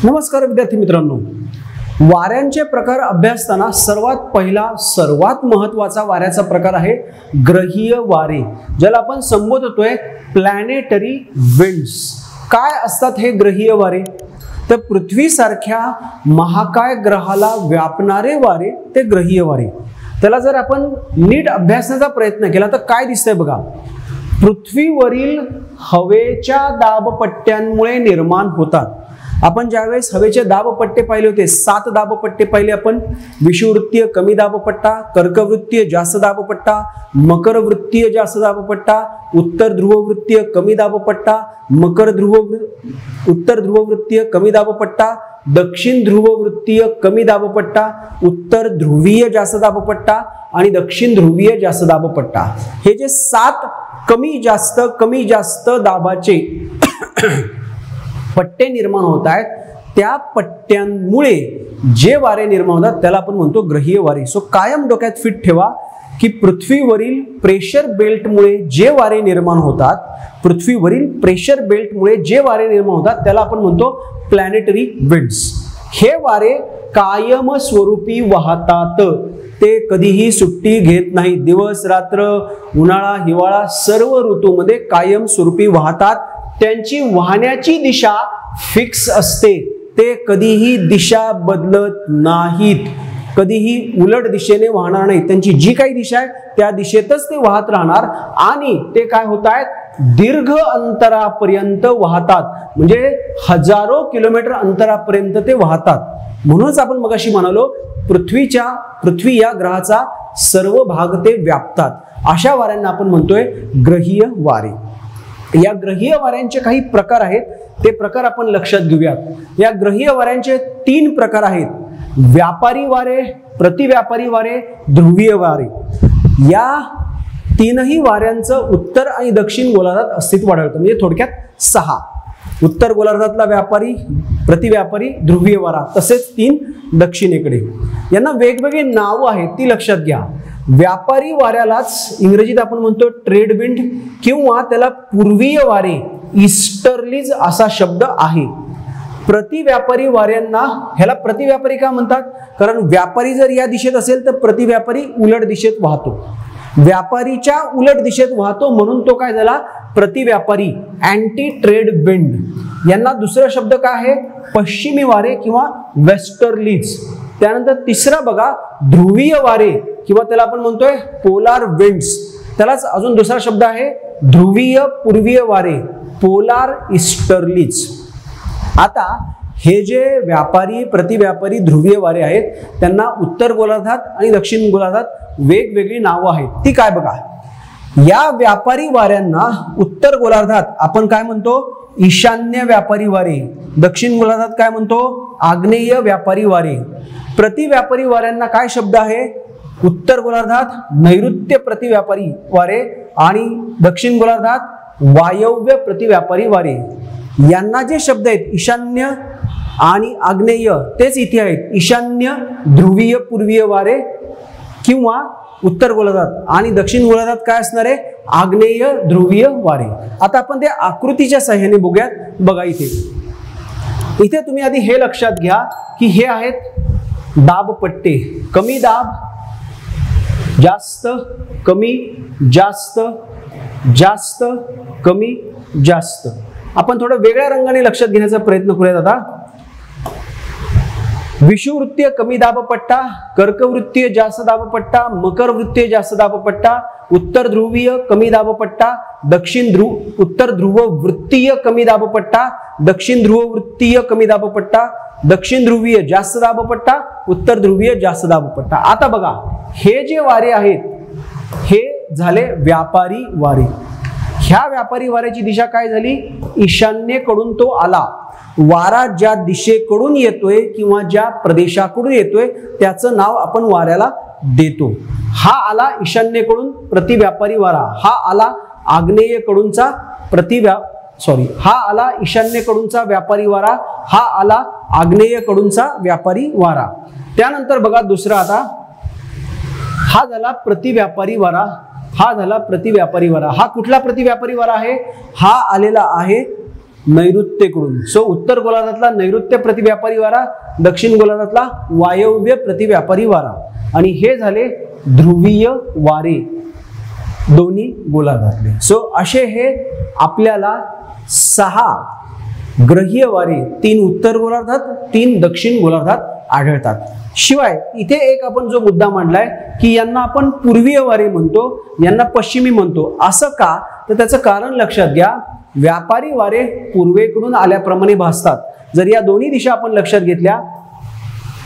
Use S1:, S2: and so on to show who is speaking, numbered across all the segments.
S1: नमस्कार विद्यार्थी मित्रांनो, वाऱ्यांचे प्रकार अभ्यासताना सर्वात पहिला सर्वात महत्त्वाचा वाऱ्याचा प्रकार आहे ग्रहीय वारे, ज्याला आपण संबोधतोय प्लॅनेटरी विंड्स। काय असतात हे ग्रहीय वारे? तर पृथ्वीसारख्या महाकाय ग्रहाला व्यापणारे वारे ते ग्रहीय वारे। त्याला जर आपण नीट अभ्यासण्याचा प्रयत्न केला तर काय दिसतंय बघा, पृथ्वीवरील हवेच्या दाबपट्ट्यांमुळे निर्माण होतात। आपण ज्यावेळेस हवेचे दाबपट्टे पाहिले होते, 7 दाबपट्टे पाहिले आपण, विषुववृत्तीय कमी दाबपट्टा, कर्कवृत्तीय जास्त दाबपट्टा, मकरवृत्तीय जास्त दाबपट्टा, उत्तर ध्रुववृत्तीय कमी दाबपट्टा, उत्तर ध्रुववृत्तीय कमी दाबपट्टा, दक्षिण ध्रुववृत्तीय कमी दाबपट्टा, उत्तर ध्रुवीय जास्त दाबपट्टा आणि दक्षिण ध्रुवीय जास्त दाबपट्टा। हे जे 7 कमी जास्त दाबाचे पट्टे निर्माण होत आहेत, त्या पट्ट्यांमुळे जे वारे निर्माण होतात त्याला आपण म्हणतो ग्रहीय वारे। सो कायम डोक्यात फिट ठेवा की पृथ्वीवरील प्रेशर बेल्टमुळे जे वारे निर्माण होतात, त्याला आपण म्हणतो प्लॅनेटरी विंड्स। हे वारे कायम स्वरूपी वाहतात, ते कधीही सुट्टी घेत नाही। दिवस रात्र, उन्हाळा हिवाळा सर्व ऋतूमध्ये कायम स्वरूपी वाहतात। त्यांची वाहण्याची दिशा फिक्स असते, ते कधीही दिशा बदलत नाहीत, कधीही उलट दिशेने वाहणार नाही। त्यांची जी काही दिशा आहे त्या दिशेतच ते वाहत राहणार आणि ते काय होत आहेत, दीर्घ अंतरापर्यंत वाहतात, म्हणजे हजारो किलोमीटर अंतरापर्यंत ते वाहतात। म्हणूनच आपण मगाशी म्हणालो पृथ्वी या ग्रहाचा सर्व भाग ते व्यापतात। अशा वाऱ्यांना आपण म्हणतोय ग्रहीय वारे। या ग्रहीय वाऱ्यांचे काही प्रकार आहेत, ते प्रकार आपण लक्षात घेऊयात। या ग्रहीय वाऱ्यांचे 3 प्रकार आहेत: व्यापारी वारे, प्रतिव्यापारी वारे, ध्रुवीय वारे। या तीनही वाऱ्यांचं उत्तर आणि दक्षिण गोलार्धात अस्तित्व आढळतं, म्हणजे थोडक्यात 6। उत्तर गोलार्धातला व्यापारी, प्रतिव्यापारी, ध्रुवीय वारा, तसेच 3 दक्षिणेकडे। यांना वेगवेगळी नावं आहेत, ती लक्षात घ्या। व्यापारी वाऱ्यालाच इंग्रजीत आपण म्हणतो ट्रेड विंड किंवा त्याला पूर्वीय वारे, ईस्टर्लीज असा शब्द आहे। प्रतिव्यापारी वाऱ्यांना ह्याला प्रतिव्यापारी का म्हणतात? कारण व्यापारी जर या दिशेत असेल तर प्रतिव्यापारी उलट दिशेत वाहतो, व्यापारीच्या उलट दिशेत वाहतो, म्हणून तो काय झाला, प्रतिव्यापारी, अँटी ट्रेड विंड। यांना दुसरा शब्द काय आहे, पश्चिमी वारे किंवा वेस्टर्लीज। त्यानंतर तिसरा बघा, ध्रुवीय वारे किंवा त्याला आपण म्हणतोय पोलार विंड्स। त्यालाच अजून दुसरा शब्द आहे ध्रुवीय पूर्वीय वारे, पोलार ईस्टर्लीज। आता हे जे व्यापारी, प्रतिव्यापारी, ध्रुवीय वारे आहेत त्यांना उत्तर गोलार्धात आणि दक्षिण गोलार्धात वेगवेगळी नावं आहेत। ती काय बघा, या व्यापारी वाऱ्यांना उत्तर गोलार्धात आपण काय म्हणतो, ईशान्य व्यापारी वारे, दक्षिण गोलार्धात काय म्हणतो, आग्नेय व्यापारी वारे। प्रतिव्यापारी वाऱ्यांना काय शब्द आहे, उत्तर गोलार्धात नैऋत्य प्रतिव्यापारी वारे आणि दक्षिण गोलार्धात वायव्य प्रतिव्यापारी वारे। यांना जे शब्द आहेत ईशान्य आणि आग्नेय तेच इथे आहेत, ईशान्य ध्रुवीय पूर्वीय वारे किंवा उत्तर गोलार्धात, आणि दक्षिण गोलार्धात काय असणार आहे, आग्नेय ध्रुवीय वारे। आता आपण ते आकृतीच्या सहाय्याने बघूयात। बघा इथे तुम्ही आधी हे लक्षात घ्या की हे आहेत दाबपट्टे, कमी दाब, जास्त, कमी, जास्त, जास्त, कमी, जास्त। आपण थोडं वेगळ्या रंगाने लक्षात घेण्याचा प्रयत्न करूयात। आता विषुववृत्तीय कमी दाबपट्टा, कर्कवृत्तीय जास्त दाबपट्टा, मकरवृत्तीय जास्त दाबपट्टा, उत्तर ध्रुवीय कमी दाबपट्टा, उत्तर ध्रुव वृत्तीय कमी दाबपट्टा, दक्षिण ध्रुव वृत्तीय कमी दाबपट्टा, दक्षिण ध्रुवीय जास्त दाबपट्टा, उत्तर ध्रुवीय जास्त दाबपट्टा। आता बघा हे जे वारे आहेत हे झाले व्यापारी वारे। ह्या व्यापारी वाऱ्याची दिशा काय झाली, ईशान्येकडून तो आला। वारा ज्या दिशेकडून येतोय किंवा ज्या प्रदेशाकडून येतोय त्याचं नाव आपण वाऱ्याला देतो। हा आला ईशान्येकडून प्रतिव्यापारी वारा, हा आला आग्नेयेकडूनचा हा आला ईशान्येकडूनचा व्यापारी वारा, हा आला आग्नेयेकडूनचा व्यापारी वारा। त्यानंतर बघा दुसरा, आता हा झाला प्रतिव्यापारी वारा, हा झाला प्रतिव्यापारी वारा। हा कुठला प्रतिव्यापारी वारा आहे, हा आलेला आहे नैऋत्येकडून. सो उत्तर गोलार्धातला नैऋत्य प्रतिव्यापारी वारा, दक्षिण गोलार्धातला वायव्य प्रतिव्यापारी वारा. आणि हे झाले ध्रुवीय वारे दोन्ही गोलार्धातले. सो असे हे आपल्याला 6 ग्रहीय वारे 3 उत्तर गोलार्धात 3 दक्षिण गोलार्धात आढळतात. शिवाय इथे एक आपण जो मुद्दा मांडलाय की यांना आपण पूर्वीय वारे म्हणतो, यांना पश्चिमी म्हणतो. असं का? तर त्याचं कारण लक्षात घ्या. व्यापारी वारे पूर्वेकडून आल्याप्रमाणे भासतात. जर या दोन्ही दिशा आपण लक्षात घेतल्या,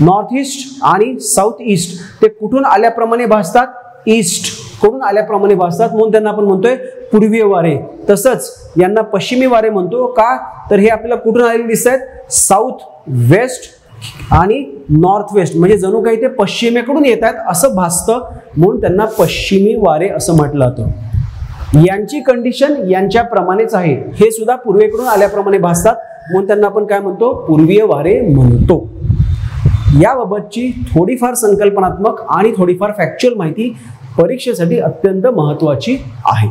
S1: नॉर्थ ईस्ट आणि साऊथ ईस्ट, ते कुठून आल्याप्रमाणे भासतात? ईस्ट कडून आल्याप्रमाणे भासतात, म्हणून त्यांना आपण म्हणतोय पूर्वीय वारे. तसंच यांना पश्चिमी वारे म्हणतो. का? तर हे आपल्याला कुठून आलेले दिसत आहेत? साऊथ वेस्ट आणि नॉर्थ वेस्ट, म्हणजे जणू काही ते पश्चिमेकडून येत आहेत असं भासतं, म्हणून त्यांना पश्चिमी वारे असं म्हटलं जातं. यांची कंडिशन यांच्याप्रमाणेच आहे. हे सुद्धा पूर्वेकडून आल्याप्रमाणे भासतात, म्हणून त्यांना आपण काय म्हणतो? पूर्वीय वारे म्हणतो. याबाबतची थोडीफार संकल्पनात्मक आणि थोडीफार फॅक्च्युअल माहिती परीक्षेसाठी अत्यंत महत्त्वाची आहे.